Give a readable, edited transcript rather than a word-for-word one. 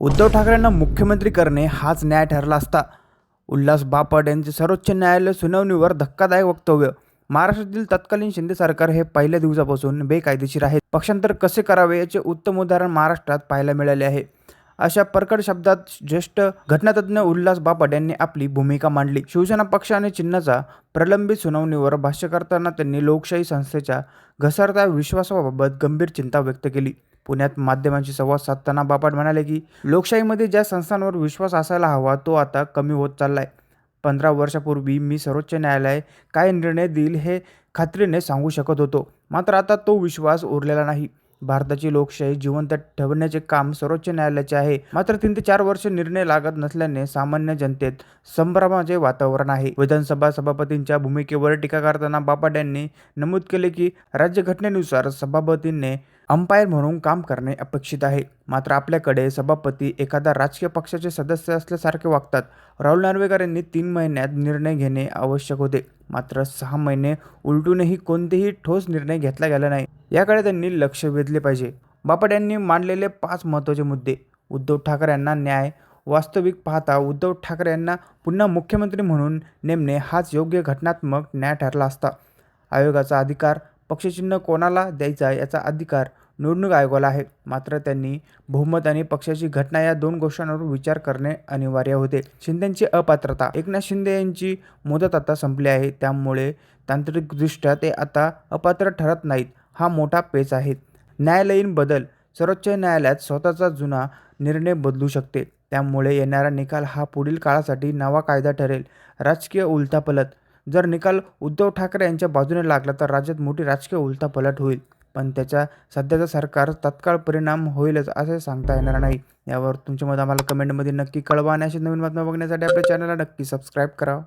उद्धव ठाकरेंना मुख्यमंत्री करणे हाच न्याय ठरला असता. उल्हास बापट यांचे सर्वोच्च न्यायालय सुनावणीवर धक्कादायक वक्तव्य. महाराष्ट्रातील तत्कालीन शिंदे सरकार हे पहिल्या दिवसापासून बेकायदेशीर आहे. पक्षांतर कसे करावे याचे उत्तम उदाहरण महाराष्ट्रात पाहायला मिळाले आहे. अशा परखड शब्दात ज्येष्ठ घटनातज्ञ उल्हास बापट यांनी आपली भूमिका मांडली. शिवसेना पक्ष आणि चिन्हाचा प्रलंबित सुनावणीवर भाष्य करताना त्यांनी लोकशाही संस्थेच्या घसरत्या विश्वासाबाबत गंभीर चिंता व्यक्त केली. पुण्यात माध्यमांशी संवाद साधताना बापट म्हणाले की लोकशाहीमध्ये ज्या संस्थांवर विश्वास असायला हवा तो आता कमी होत चाललाय. 15 वर्षापूर्वी मी सर्वोच्च न्यायालय काय निर्णय देईल हे खात्रीने सांगू शकत होतो, मात्र आता तो विश्वास उरलेला नाही. भारताची लोकशाही जिवंत ठेवण्याचे काम सर्वोच्च न्यायालयाचे आहे, मात्र 3 ते 4 वर्ष निर्णय लागत नसल्याने सामान्य जनतेत संभ्रमाचे वातावरण आहे. विधानसभा सभापतींच्या भूमिकेवर टीका करताना बापट यांनी नमूद केले की राज्यघटनेनुसार सभापतींनी अंपायर म्हणून काम करणे अपेक्षित आहे, मात्र आपल्याकडे सभापती एखाद्या राजकीय पक्षाचे सदस्य असल्यासारखे वागतात. राहुल नार्वेकर यांनी 3 महिन्यात निर्णय घेणे आवश्यक होते, मात्र 6 महिने उलटूनही कोणतेही ठोस निर्णय घेतला गेला नाही. याकडे त्यांनी लक्ष वेधले पाहिजे. बापट यांनी मांडलेले 5 महत्त्वाचे मुद्दे. उद्धव ठाकरे यांना न्याय. वास्तविक पाहता उद्धव ठाकरे यांना पुन्हा मुख्यमंत्री म्हणून नेमणे हाच योग्य घटनात्मक न्याय ठरला असता. आयोगाचा अधिकार. पक्षचिन्ह कोणाला द्यायचा याचा अधिकार निवडणूक आयोगाला आहे, मात्र त्यांनी बहुमत आणि पक्षाची घटना या 2 गोष्टींवर विचार करणे अनिवार्य होते. शिंदेची अपात्रता. एकनाथ शिंदे यांची मुदत आता संपली आहे, त्यामुळे तांत्रिकदृष्ट्या ते आता अपात्र ठरत नाहीत. हा मोठा पेच आहे. न्यायालयीन बदल. सर्वोच्च न्यायालयात स्वतःचा जुना निर्णय बदलू शकते, त्यामुळे येणारा निकाल हा पुढील काळासाठी नवा कायदा ठरेल. राजकीय उलथापालथ. जर निकाल उद्धव ठाकरे यांच्या बाजूने लागला तर राज्यात मोठी राजकीय उलथापालथ होईल, पण त्याचा सध्याचा सरकार तत्काळ परिणाम होईलच असे सांगता येणार नाही. यावर तुमचे मत आम्हाला कमेंटमध्ये नक्की कळवा आणि अशी नवीन बातम्या बघण्यासाठी आपल्या चॅनलला नक्की सबस्क्राईब करा.